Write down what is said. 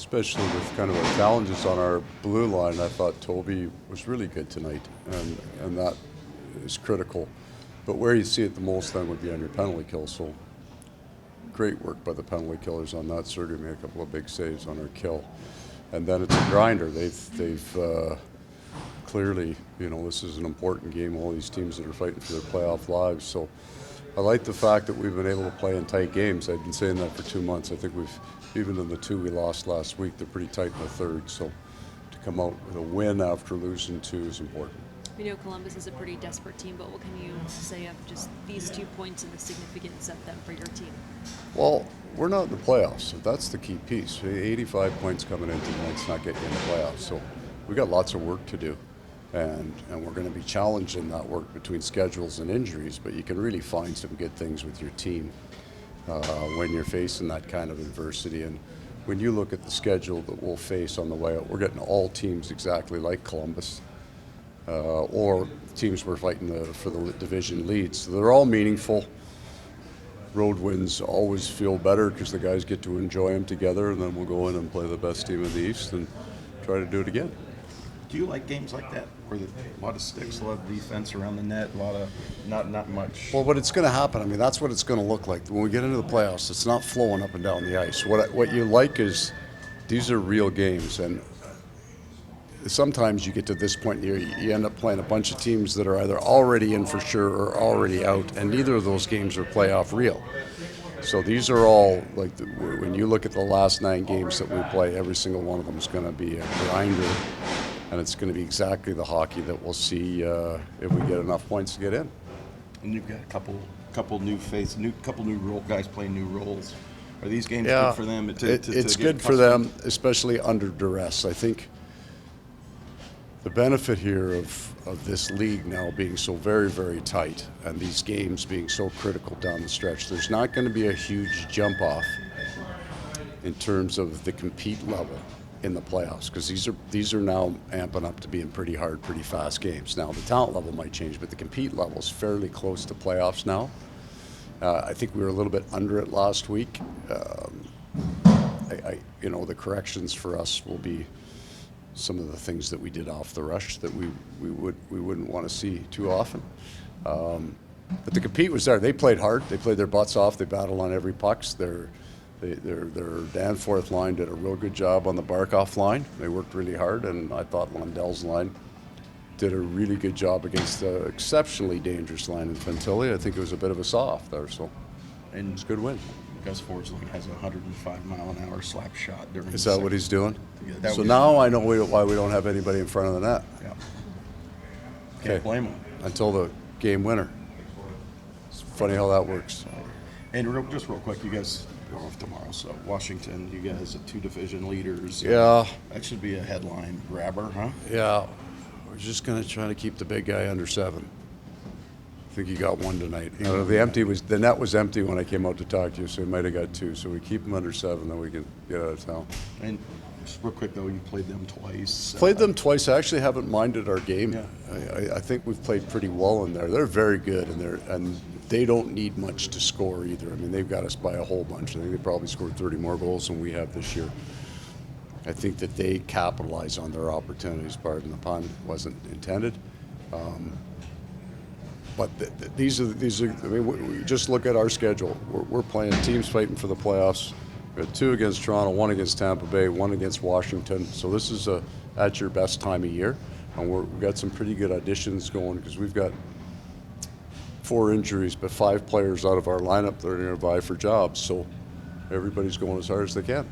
especially with kind of the challenges on our blue line. I thought Toby was really good tonight, and that is critical. But where you see it the most then would be on your penalty kill. So great work by the penalty killers on that. Sergei made a couple of big saves on our kill. And then it's a grinder. They've clearly, this is an important game, all these teams that are fighting for their playoff lives. So I like the fact that we've been able to play in tight games. I've been saying that for 2 months. I think even in the 2 we lost last week, they're pretty tight in the third. So to come out with a win after losing 2 is important. We know Columbus is a pretty desperate team, but what can you say of just these 2 points and the significance of them for your team? Well, we're not in the playoffs, so that's the key piece. 85 points coming into tonight's not getting in the playoffs, so we got lots of work to do, and we're going to be challenged in that work between schedules and injuries. But you can really find some good things with your team when you're facing that kind of adversity. And when you look at the schedule that we'll face on the way out, we're getting all teams exactly like Columbus. Or teams we're fighting for the division leads. So they're all meaningful. Road wins always feel better because the guys get to enjoy them together, and then we'll go in and play the best team in the East and try to do it again. Do you like games like that where a lot of sticks, a lot of defense around the net, a lot of not much? Well, but it's going to happen. I mean, that's what it's going to look like when we get into the playoffs. It's not flowing up and down the ice. What you like is these are real games, and sometimes you get to this point here, you end up playing a bunch of teams that are either already in for sure or already out, and neither of those games are playoff real. So these are all, when you look at the last 9 games that we play, every single one of them is going to be a grinder, and it's going to be exactly the hockey that we'll see if we get enough points to get in. And you've got a couple new guys playing new roles. Are these games good for them? It's good for them, especially under duress. I think the benefit here of this league now being so very, very tight and these games being so critical down the stretch, there's not going to be a huge jump off in terms of the compete level in the playoffs, because these are now amping up to being pretty hard, pretty fast games. Now the talent level might change, but the compete level is fairly close to playoffs now. I think we were a little bit under it last week. The corrections for us will be some of the things that we did off the rush that we wouldn't want to see too often. But the compete was there. They played hard. They played their butts off. They battled on every puck. Their Danforth line did a real good job on the Barkov line. They worked really hard, and I thought Lundell's line did a really good job against the exceptionally dangerous line in Fantilli. I think it was a bit of a soft there, so and it's a good win. Gus Forsling has a 105-mile-an-hour slap shot during. Is that what he's doing? Yeah, so now I know why we don't have anybody in front of the net. Yeah. Can't blame him. Until the game winner. It's funny how that works. And just real quick, you guys go off tomorrow. So Washington, you guys are 2 division leaders. Yeah. That should be a headline grabber, huh? Yeah. We're just going to try to keep the big guy under 7. I think he got 1 tonight. The net was empty when I came out to talk to you, so he might have got 2. So we keep him under 7, then we can get out of town. And just real quick though, you played them twice. Played them twice. I actually haven't minded our game. Yeah. I think we've played pretty well in there. They're very good, and they don't need much to score either. I mean, they've got us by a whole bunch. I think they probably scored 30 more goals than we have this year. I think that they capitalize on their opportunities. Pardon the pun, wasn't intended. But these are. I mean, we just look at our schedule. We're playing teams fighting for the playoffs. We had 2 against Toronto, 1 against Tampa Bay, 1 against Washington. So this is at your best time of year, and we've got some pretty good auditions going because we've got 4 injuries, but 5 players out of our lineup that are going to vie for jobs. So everybody's going as hard as they can.